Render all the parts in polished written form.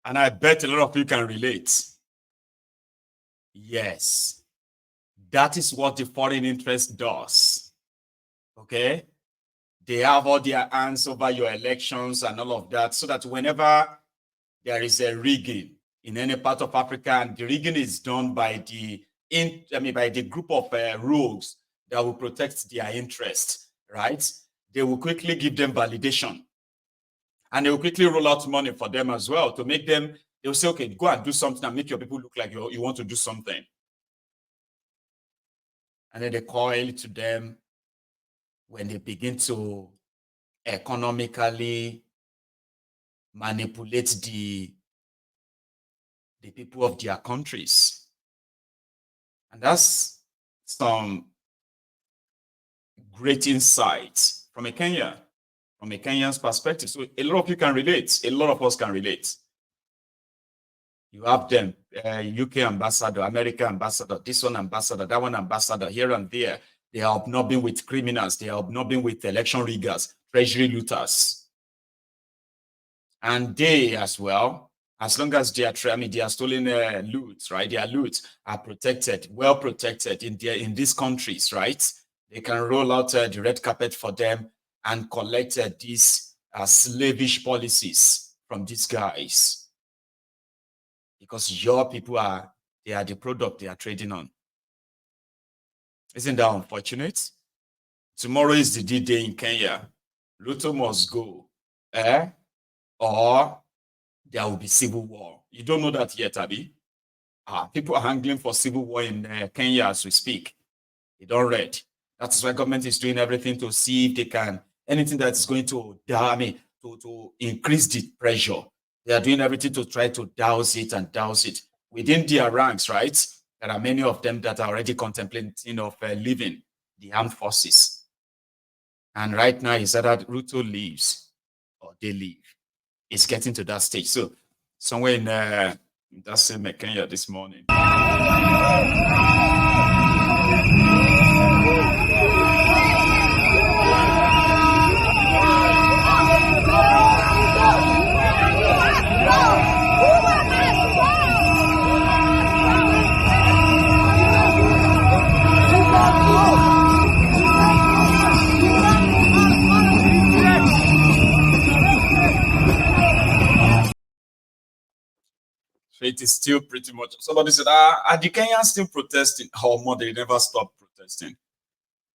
And I bet a lot of you can relate. Yes, that is what the foreign interest does. Okay? They have all their hands over your elections and all of that, so that whenever there is a rigging in any part of Africa, and the rigging is done by the group of rogues that will protect their interests, right? They will quickly give them validation. And they will quickly roll out money for them as well to make them, they'll say, okay, go and do something and make your people look like you want to do something. And then they coil to them when they begin to economically manipulate the people of their countries. And that's some great insights from a Kenyan's perspective. So a lot of you can relate. A lot of us can relate. You have them, UK ambassador, American ambassador, this one ambassador, that one ambassador, here and there. They are hobnobbing with criminals. They are hobnobbing with election riggers, treasury looters. And they as well, as long as they are stolen loot, right? Their loot are protected, well protected in these countries, right? They can roll out the red carpet for them and collect these slavish policies from these guys. Because your people they are the product they are trading on. Isn't that unfortunate? Tomorrow is the D-Day in Kenya. Ruto must go. Or there will be civil war. You don't know that yet, Abi? People are angling for civil war in Kenya as we speak. You don't read. That's why government is doing everything to see if they can, anything that is going to, to increase the pressure. They are doing everything to try to douse it. Within their ranks, right? There are many of them that are already contemplating of leaving the armed forces. And right now, is that Ruto leaves or they leave. It's getting to that stage. So somewhere in that same Kenya this morning. So it is still pretty much. Somebody said, are the Kenyans still protesting? Oh, no, they never stop protesting.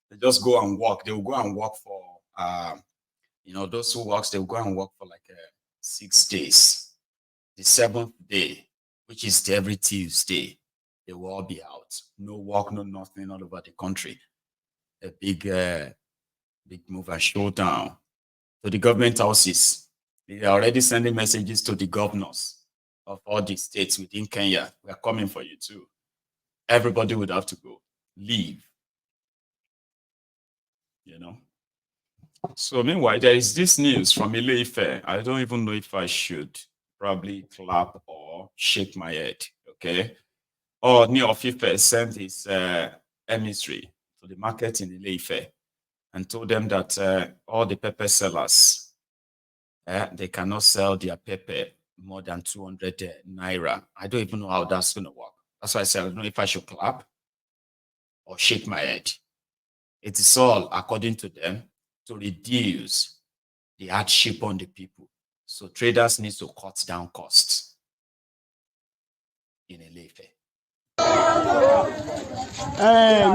They just go and walk. They will go and walk for, those who work, they will go and work for like 6 days. The 7th day, which is every Tuesday, they will all be out. No work, no nothing all over the country. A big move and showdown. So the government houses, they are already sending messages to the governors of all the states within Kenya. We are coming for you too. Everybody would have to go, leave. So meanwhile, there is this news from Ile-Ife. I don't even know if I should probably clap or shake my head, okay? Ooni of Ife sent his emissary to the market in Ile-Ife and told them that all the pepper sellers, they cannot sell their pepper more than 200 naira. I don't even know how that's going to work. That's why I said I don't know if I should clap or shake my head. It is all, according to them, to reduce the hardship on the people. So traders need to cut down costs in Ile-Ife.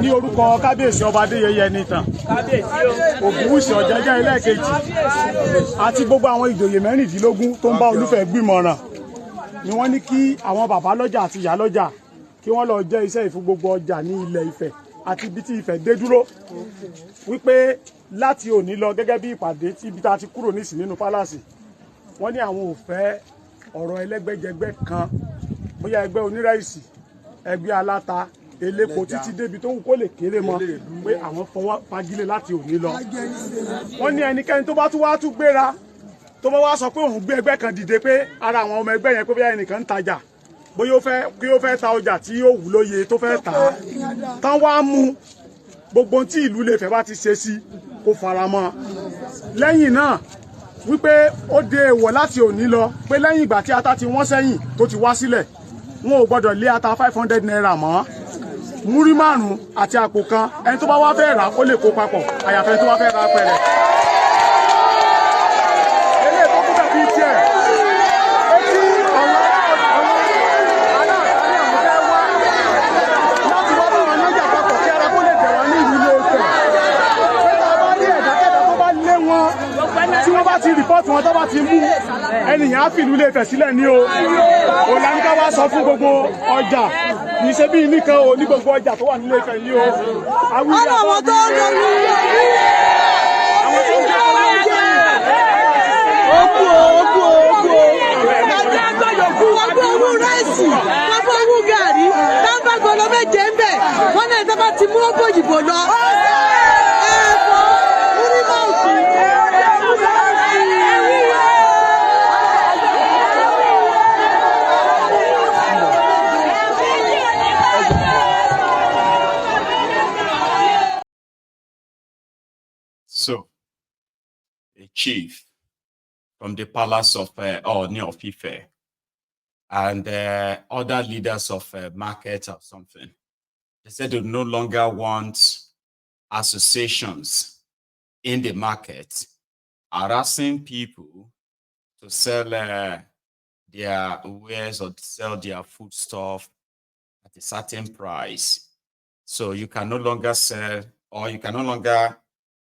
Ní orúkọ kábíyèsí ọba Adéyẹyẹ nìtàn Ògúnwùsì Ọ̀jẹ́jẹ́ ẹlẹ́ẹ̀kejì àti gbogbo àwọn ìjòyè 16 tó ń bá Olúfẹ̀ gbìmọ̀ràn ni wọ́n ní kí àwọn bàbá lọ́jà àti ìyá lọ́jà kí wọ́n lọ jẹ́ iṣẹ́ ìfún gbogbo ọjà ní ilẹ̀ Ifẹ̀ àti ibi tí Ifẹ̀ dé dúró wípé láti òní lọ gẹ́gẹ́ bí ìpàdé tí ibi tá ti kúrò nísìn nínú pálásì wọ́n ní àwọn ò fẹ́ ọ̀rọ̀ ẹlẹ́gbẹ́jẹgbẹ́ kan bóyá ẹgbẹ́ onírẹ̀sì ẹgbẹ́ aláta elépo títí débi tó wù kó lè kéré mọ́ pé àwọn fọwọ́ fagilé láti òní lọ. Wọ́n ní ẹnikẹ́ni tó bá tún gbéra tó bá wá sọ pé òun gbé ẹgbẹ́ kan dìde pé ara àwọn ọmọ ẹgbẹ́ yẹn pé bóyá ẹnìkan ń tajà bóyá ó fẹ́ ta ọjà tí yóò wù lóye tó fẹ́ tà á tán wá mú gbogbo tí ìlú Ilé-Ifẹ̀ bá ti ṣe sí kó fara mọ́. Lẹ́yìn náà wípé ó dé èèwọ̀ láti òní lọ pé lẹ́yìn ìgbà tí ata ti wọ́n sẹ́yìn tó ti wá sílẹ̀ wọn ò gbọ́dọ̀ lé ata 500 naira mọ́ múrí márùn-ún àti àpò kan ẹni tó bá wá fẹ́ rà ó lè kó papọ̀ àyàfẹ́ tó bá fẹ́ ra pẹ̀rẹ̀. eléyìí tó kú dàbí tiẹ̀ etí ọ̀la aláàtàrí àwọn fẹ́ wá láti wá bá wọn lọ́jà papọ̀ kí ara kó lè tẹ̀ wá ní ìlú Ilé-Ifẹ̀. pé tá a bá rí ẹ̀dákẹ́dá tó bá lé wọn tí wọ́n bá ti rìpọ́ọ̀tù wọn tó bá ti mú ẹnìyàn á fìlú Ilé-Ifẹ̀ sílẹ̀ ní o òlànìkà wá sọ fún gbogbo ọjà kì í ṣe bí nìkan o ní gbogbo ọjà tó wà nílé Ifẹ̀ yìí o. àwọn tó ń lọ ní àwọn tó ń jẹ́ ọmọ ẹgbẹ́ ogun ẹgbẹ́ ẹgbẹ́ yòókù ọgbẹ́ owó ráìsì ọgbẹ́ owó gàrí dábàá gbọ́dọ̀ méje ń bẹ̀ wọ́n náà ìjọba ti mú ọgbẹ́ òyìnbó lọ. So, a chief from the palace of Ooni of Ife and other leaders of market or something, they said they no longer want associations in the market harassing people to sell their wares or sell their food stuff at a certain price. So you can no longer sell, or you can no longer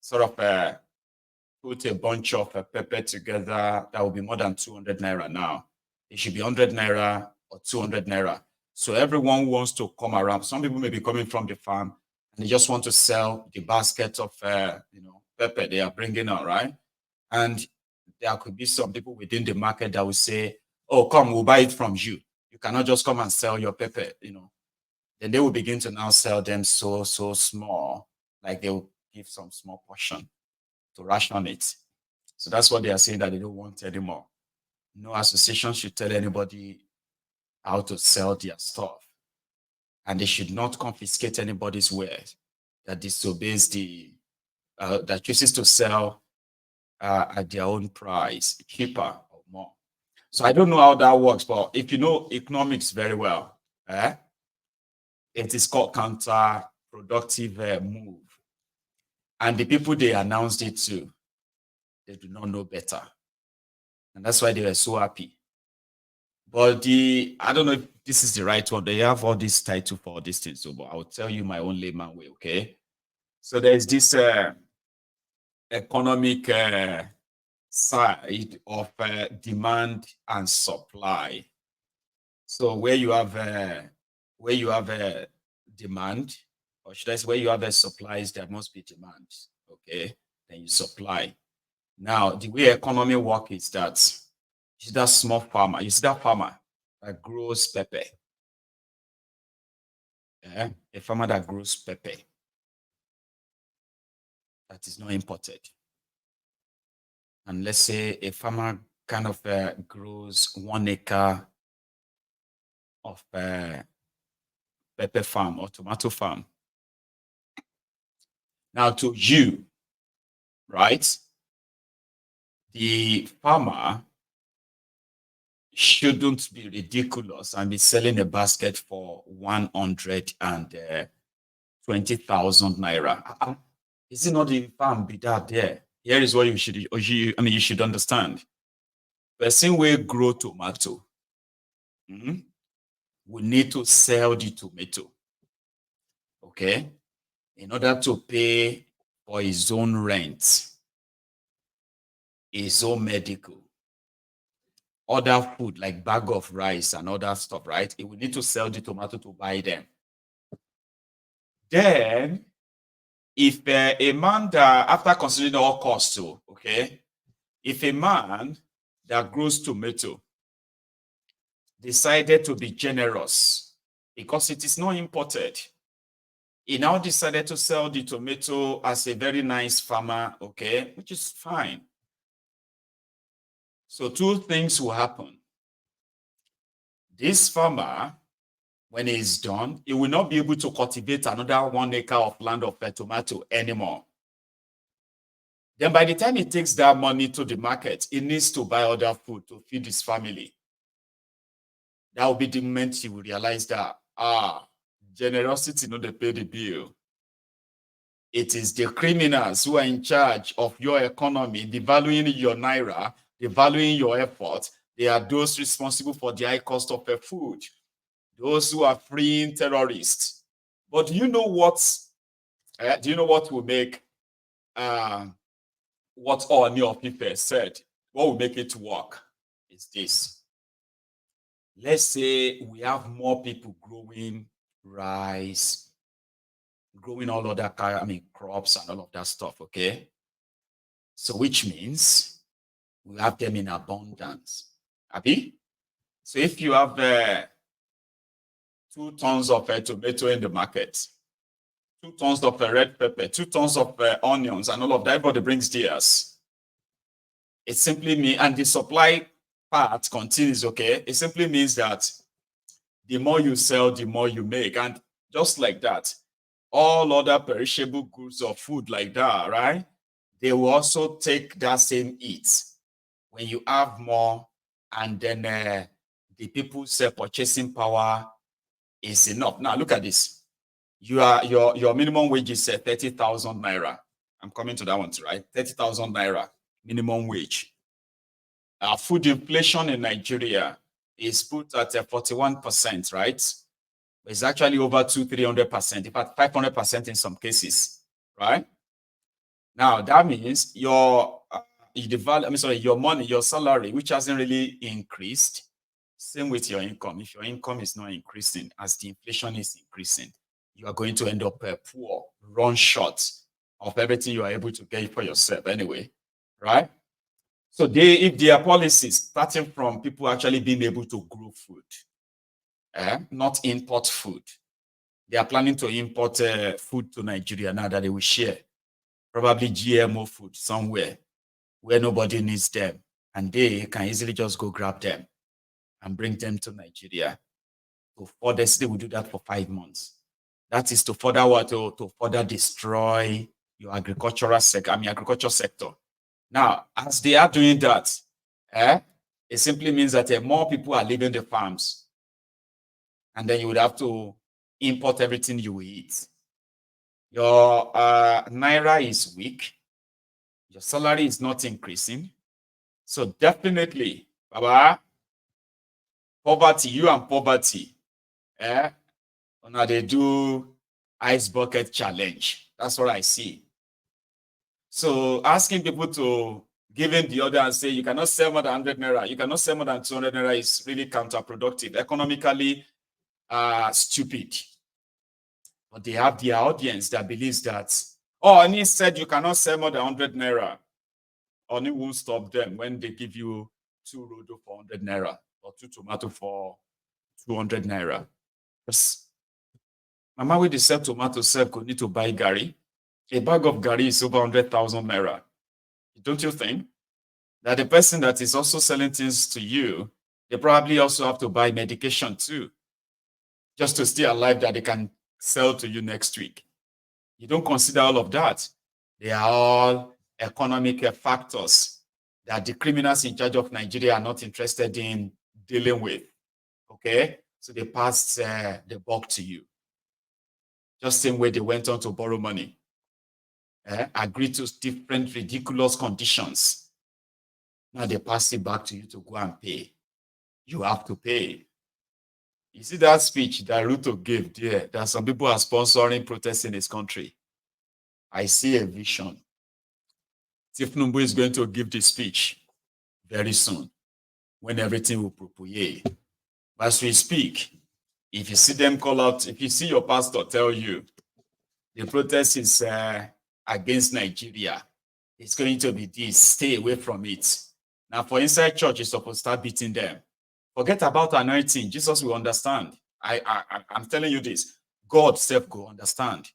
sort of put a bunch of pepper together that will be more than 200 naira now. It should be 100 naira or 200 naira. So everyone wants to come around. Some people may be coming from the farm and they just want to sell the basket of pepper they are bringing out, right? And there could be some people within the market that will say, "Oh, come, we'll buy it from you. You cannot just come and sell your pepper, Then they will begin to now sell them so small, like they will give some small portion to ration it. So that's what they are saying that they don't want anymore. No association should tell anybody how to sell their stuff. And they should not confiscate anybody's wares that disobeys that chooses to sell at their own price, cheaper or more. So I don't know how that works, but if you know economics very well, it is called counterproductive move. And the people they announced it to, they do not know better. And that's why they were so happy. But I don't know if this is the right one. They have all this title for all these things. So, but I'll tell you my own layman way, okay? So there's this economic side of demand and supply. So where you have demand, or should I say where you have supplies, there must be demand, okay? Then you supply. Now, the way economy works is that you see that small farmer, you see that farmer that grows pepper. Yeah, a farmer that grows pepper that is not imported. And let's say a farmer kind of grows 1 acre of pepper farm or tomato farm. Now to you, right? The farmer shouldn't be ridiculous and be selling a basket for 120,000 naira. Is it not the farm be that there? Here is what you should understand. Person will grow tomato. We need to sell the tomato, okay, in order to pay for his own rent, his own medical, other food like bag of rice and other stuff, right? He will need to sell the tomato to buy them. Then, if a man that, after considering all costs too, okay, if a man that grows tomato decided to be generous because it is not imported, he now decided to sell the tomato as a very nice farmer, okay, which is fine. So two things will happen. This farmer, when he's done, he will not be able to cultivate another 1 acre of land of tomato anymore. Then by the time he takes that money to the market, he needs to buy other food to feed his family. That will be the moment he will realize that, generosity no dey pay the bill. It is the criminals who are in charge of your economy, devaluing your naira, devaluing your effort. They are those responsible for the high cost of food. Those who are freeing terrorists. But do you know what? Do you know what will make what Ooni of Ife said? What will make it work is this. Let's say we have more people growing rice, growing all other crops and all of that stuff, okay? So which means we have them in abundance. Abi? So if you have 2 tons of tomato in the market, 2 tons of red pepper, 2 tons of onions and all of that, everybody brings theirs. It simply means, and the supply part continues, okay? It simply means that the more you sell, the more you make. And just like that, all other perishable goods of food like that, right? They will also take that same heat. When you have more, and then the people's purchasing power is enough. Now look at this. Your minimum wage is 30,000 naira. I'm coming to that one too, right? 30,000 naira minimum wage. Food inflation in Nigeria is put at 41%, right? It's actually over 200-300%, in fact 500% in some cases, right? Now that means your money, your salary, which hasn't really increased. Same with your income. If your income is not increasing as the inflation is increasing, you are going to end up poor, run short of everything you are able to get for yourself anyway, right? So if their policies, starting from people actually being able to grow food, not import food. They are planning to import food to Nigeria now that they will share. Probably GMO food somewhere where nobody needs them. And they can easily just go grab them and bring them to Nigeria. To further, they will do that for 5 months. That is to further what? To further destroy your agricultural sector. Now, as they are doing that, it simply means that more people are leaving the farms. And then you would have to import everything you eat. Your naira is weak. Your salary is not increasing. So definitely, Baba, poverty, you and poverty, now they do ice bucket challenge. That's what I see. So asking people to give in the order and say you cannot sell more than 100 naira, you cannot sell more than 200 naira is really counterproductive, economically stupid. But they have their audience that believes that, Ooni said you cannot sell more than 100 naira. Ooni won't stop them when they give you 2 rodo for 100 naira or 2 tomato for 200 naira. Because Mama, when they sell tomato, could need to buy gari. A bag of gari is over 100,000 naira. Don't you think that the person that is also selling things to you, they probably also have to buy medication too, just to stay alive that they can sell to you next week? You don't consider all of that. They are all economic factors that the criminals in charge of Nigeria are not interested in dealing with. Okay? So they passed the buck to you. Just same way they went on to borrow money. Agreed to different ridiculous conditions. Now they pass it back to you to go and pay. You have to pay. You see that speech that Ruto gave there, that some people are sponsoring protests in this country. I see a vision. Tifnumbu is going to give this speech very soon, when everything will propagate. As we speak, if you see them call out, if you see your pastor tell you the protest is against Nigeria, it's going to be this, stay away from it. Now for inside church, you're supposed to start beating them. Forget about anointing. Jesus will understand. I'm telling you this. God self will understand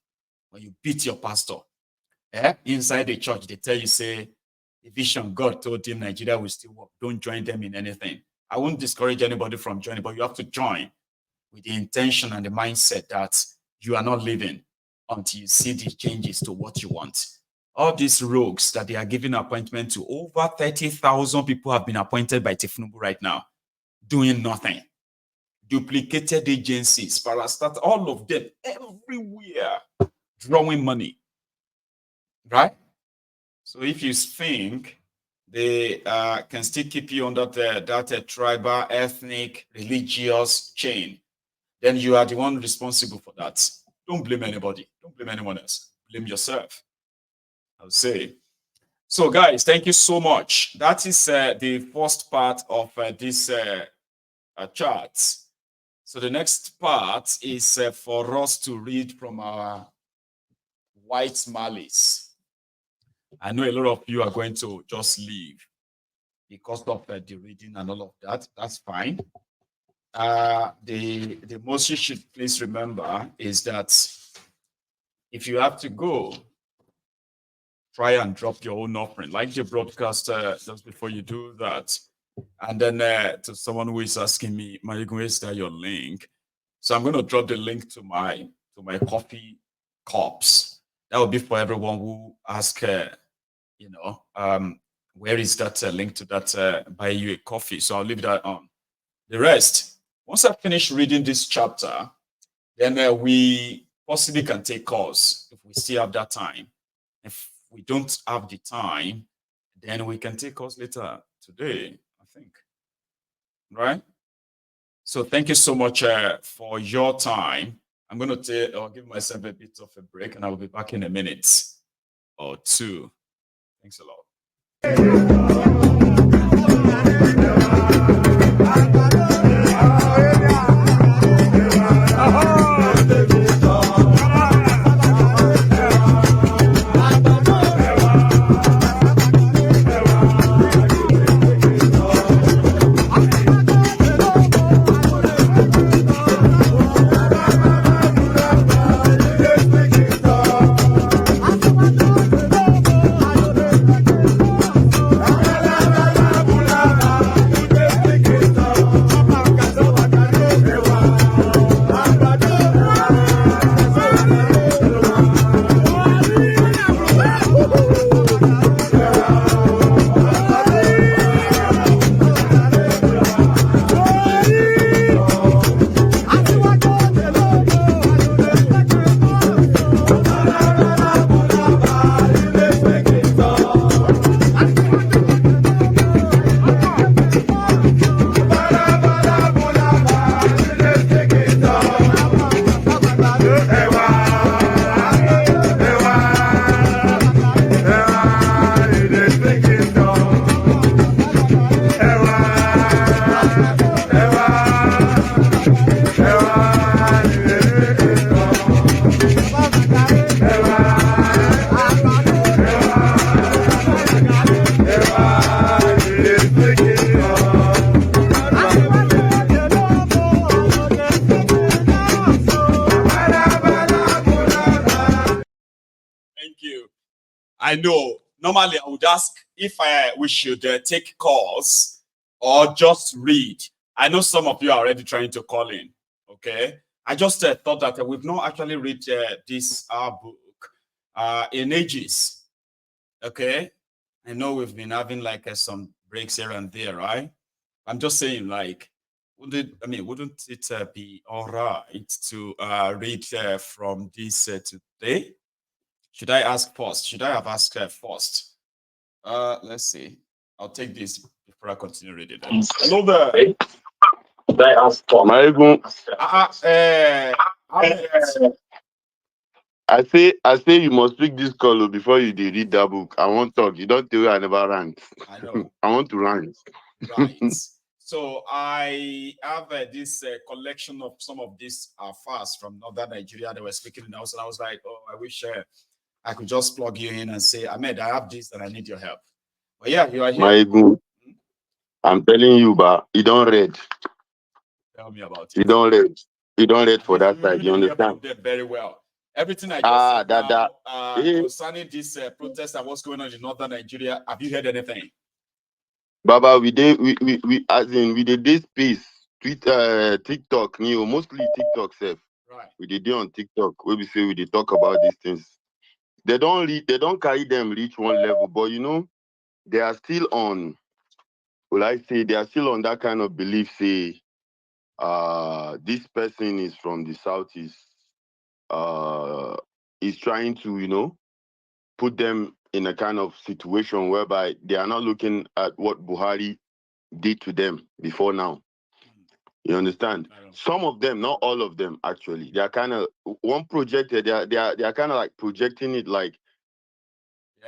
when you beat your pastor. Inside the church, they tell you, say, the vision God told him Nigeria will still work. Don't join them in anything. I won't discourage anybody from joining, but you have to join with the intention and the mindset that you are not living until you see the changes to what you want. all these rogues that they are giving appointment to, over 30,000 people have been appointed by Tinubu right now, doing nothing. Duplicated agencies, parastat, all of them, everywhere, drawing money, right? So if you think they can still keep you under that tribal, ethnic, religious chain, then you are the one responsible for that. Don't blame anybody. Don't blame anyone else. Blame yourself, I'll say. So, guys, thank you so much. That is the first part of this chart. So the next part is for us to read from our white malice. I know a lot of you are going to just leave because of the reading and all of that. That's fine. The most you should please remember is that if you have to go, try and drop your own offering, like the broadcast just before you do that. And then to someone who is asking me, Marigun, is that your link? So I'm going to drop the link to my coffee cups. That will be for everyone who ask, where is that link to that buy you a coffee? So I'll leave that on. The rest, once I finish reading this chapter, then we possibly can take calls if we still have that time. If we don't have the time, then we can take calls later today, I think. Right? So thank you so much for your time. I'm going to I'll give myself a bit of a break and I'll be back in a minute or two. Thanks a lot. I know. Normally, I would ask if we should take calls or just read. I know some of you are already trying to call in. Okay. I just thought that we've not actually read this book in ages. Okay. I know we've been having like some breaks here and there, right? I'm just saying, like, wouldn't it be all right to read from this today? Should I ask first? Should I have asked first? Let's see. I'll take this before I continue reading. Hello there. Should I ask for I say you must pick this color before you read that book. I won't talk. You don't tell me I never rant. I know. I want to rant. Right. So I have this collection of some of these fast from northern Nigeria that were speaking in the house, and I was like, oh, I wish I could just plug you in and say, Ahmed, I have this and I need your help. But yeah, you are here. Marigun, I'm telling you, but you don't read. Tell me about it. You don't read. You don't read for that side. You understand? Very well. Everything I just said now, concerning this protest and what's going on in northern Nigeria, have you heard anything? Baba, we did this space, Twitter, TikTok, mostly TikTok self. Right. We did on TikTok where we say we did talk about these things. they don't carry them reach one level, but they are still on. Will I say they are still on that kind of belief? Say, this person is from the southeast. Is trying to put them in a kind of situation whereby they are not looking at what Buhari did to them before now. You understand? Some of them, not all of them, actually. They are kind of one projected. They are kind of like projecting it like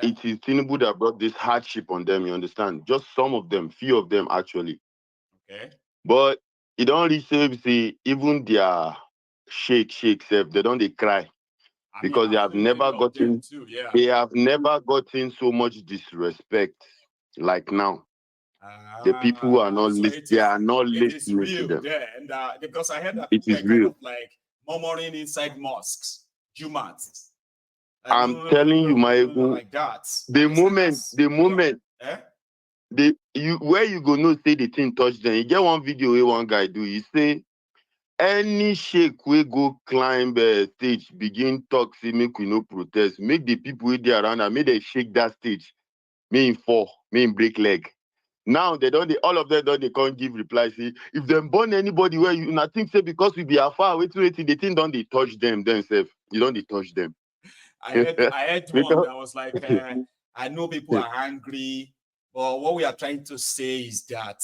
it is Tinubu that brought this hardship on them. You understand? Just some of them, few of them, actually. Okay. But it don't really say even their shake self, they don't they cry because they have never gotten they have never gotten so much disrespect like now. The people who are not they are not listening to them. Then, because I heard that It people is were kind real. of like murmuring inside mosques, Jumats. I'm telling you, my like that. The moment where you go no say the thing touch them. You get one video where one guy do. He say any sheik we go climb stage, begin talk, say make we no protest, make the people wey dey around and make they shake that stage, may fall, may break leg. Now all of them don't they can't give reply. Say if them burn anybody where you not think say because we be afar, wait, the thing don't they touch them themselves. You don't they touch them. I had one that was like, I know people are angry, but what we are trying to say is that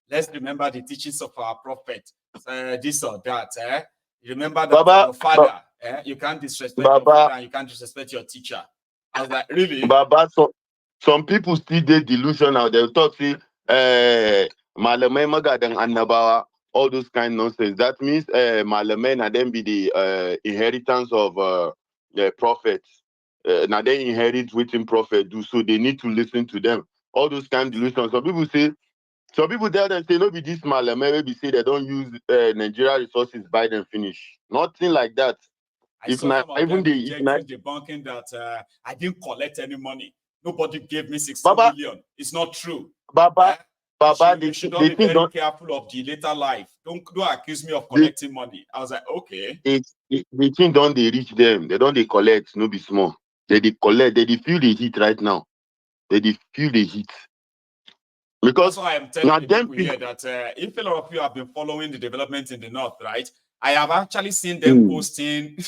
let's remember the teachings of our prophet, this or that. You remember that Baba, your father, you can't disrespect your father and you can't disrespect your teacher. I was like, really? Baba, some people still dey delusional. They'll talk, say, Malamai Magadan Annabawa, all those kind of nonsense. That means Malamai and then be the inheritance of the prophets. Now they inherit within prophet do, so they need to listen to them. All those kind of delusions. Some people tell them, say, no be this Malamai, maybe say they don't use Nigeria resources, buy them finish. Nothing like that. I saw some of them debunking that I didn't collect any money. Nobody gave me 60 million. It's not true. Baba, you should all be very careful of the later life. Don't accuse me of collecting money. I was like, okay. The thing don't they reach them. They don't they collect, no be small. They collect, they feel the heat right now. They feel the heat. Because that's why I'm telling the people here that if a lot of you have been following the development in the north, right? I have actually seen them posting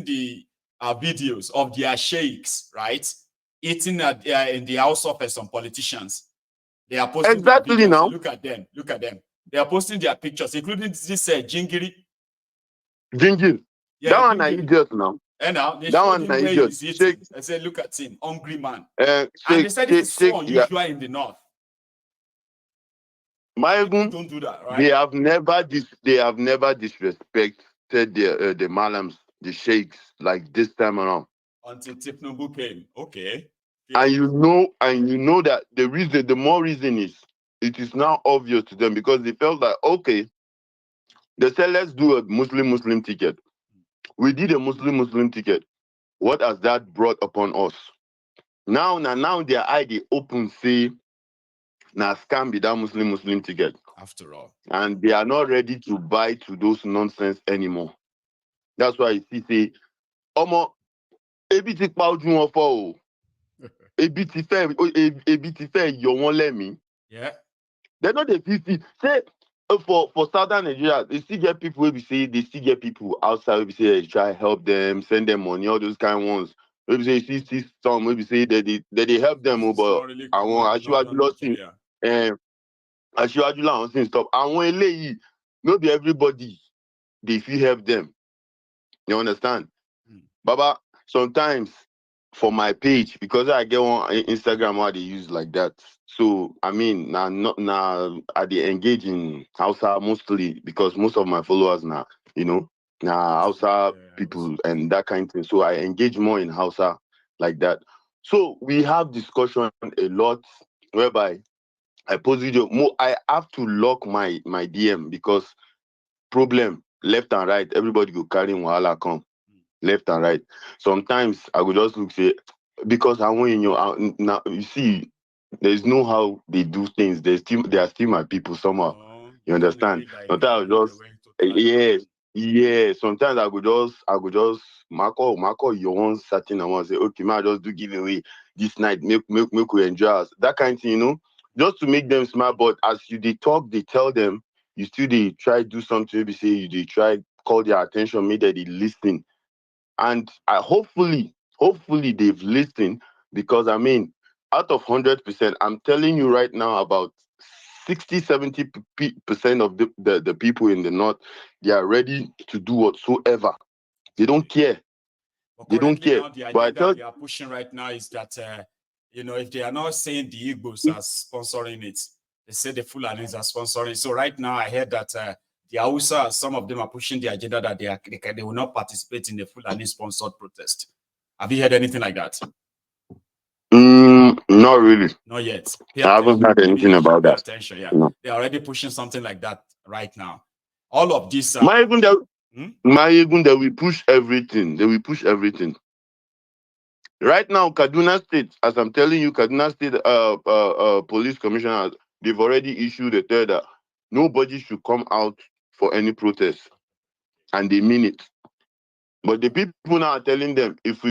the videos of their sheikhs, right? Eating in the house of some politicians. They are posting exactly their videos. Now. Look at them. They are posting their pictures, including this Jingiri. Yeah, that one is idiot now. And now they showed him where he's eating. I said, look at him, hungry man. And they said it's so unusual in the north. Don't do that, right? They have never disrespected the malams, the sheikhs like this time around. Until Tinubu came. Okay. And you know that the more reason is it is now obvious to them because they felt that okay, they said let's do a Muslim ticket. We did a Muslim ticket. What has that brought upon us? Now their eye they open say now scam be that Muslim ticket. After all. And they are not ready to buy to those nonsense anymore. That's why you see say Omo ebi ti pa ojú wọn fọ́ o. Ebi ti fẹ́ yọ wọ́n lẹ́mìí. Yeah. They know the 50. Say for southern Nigeria, they still get people where we say they still get people outside where we say they try help them, send them money, all those kind of ones. Maybe say see some maybe say that they help them over. I want Asiwaju losing Asiwaju làwọn sì stop. Àwọn eléyìí, no be everybody they feel help them. You understand? Baba, sometimes for my page, because I get on Instagram what they use like that. So I mean now I they engage in Hausa mostly because most of my followers now, Hausa people and that kind of thing. So I engage more in Hausa like that. So we have discussion a lot whereby I post video more. I have to lock my DM because problem left and right, everybody go carry wahala come. Left and right. Sometimes I would just look say because I want now you see there's no how they do things. They are still my people somehow. You understand? Sometimes I just yes. Yeah, sometimes I could just Marco your one certain amount, say, okay, man, just do giveaway this night, make we enjoy us. That kind of thing, just to make them smile. But as they talk, they tell them, you still they try do something, maybe say they try call their attention, make that they listen. And hopefully they've listened, because I mean, out of 100%, I'm telling you right now, about 60-70% of the people in the north, they are ready to do whatsoever. They don't care. But They don't currently care. now, the But I agenda tell they are pushing right now is that, if they are not saying the Igbos are sponsoring it, they say the Fulanis are sponsoring. So right now, I heard that the Hausa, some of them are pushing the agenda that they will not participate in the Fulani sponsored protest. Have you heard anything like that? not really. Not yet. Pay I haven't attention. heard Maybe anything you should about pay that. attention. Yeah, No. they're already pushing something like that right now. All of these are. My even that we push everything. They will push everything. Right now, Kaduna State, as I'm telling you, Kaduna State police commissioners, they've already issued a third that nobody should come out for any protest, and they mean it. But the people now are telling them, if we